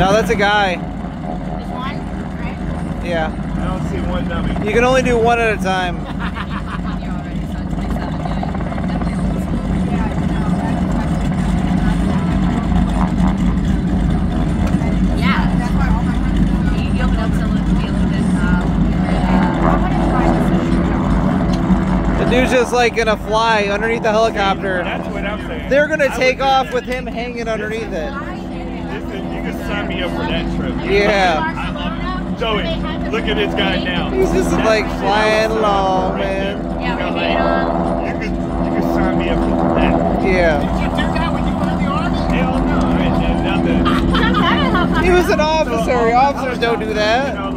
No, that's a guy. Just one, right? Yeah. I don't see one dummy. You can only do one at a time. The dude's just like gonna fly underneath the helicopter. That's what I'm saying. They're gonna take off with him hanging underneath it. You can sign me up for that trip. Yeah. Joey, look at this guy now. He's just like flying along, man. Yeah, we made on. You can sign me up for that. Yeah. Did you do that when you were in the army? Hell no, I ain't done nothing. He was an officer. Officers don't do that. You know,